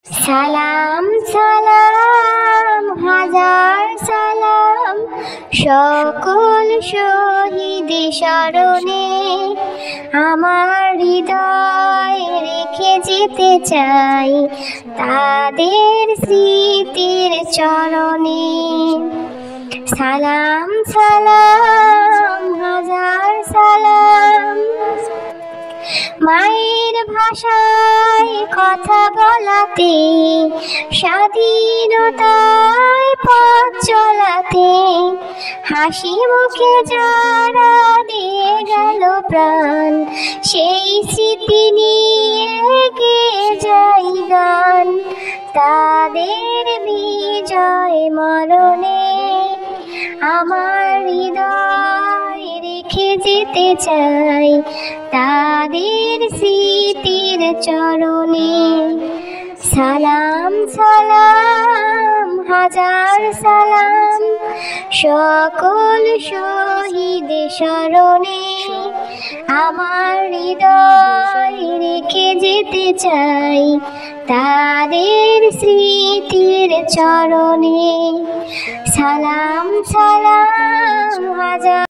সালাম সালাম হাজার সালাম সকল শহীদ স্মরণে আমার হৃদয় রেখে যেতে চাই তাদের স্মৃতির চরণে। সালাম সালাম হাজার সালাম। মায়ের ভাষায় কথা বলাতে, স্বাধীনতায় পথ চলাতে, হাসি মুখে যারা দিয়ে গেল প্রাণ, সেই স্মৃতি নিয়ে গেয়ে যাই গান। তাদের বিজয় মরণে আমার হৃদয় রেখে যেতে চাই তাদের স্মৃতির চরণে। সালাম সালাম হাজার সালাম সকল শহীদ স্মরণে আমার হৃদয় রেখে যেতে চাই তাদের স্মৃতির চরণে। সালাম সালাম হাজার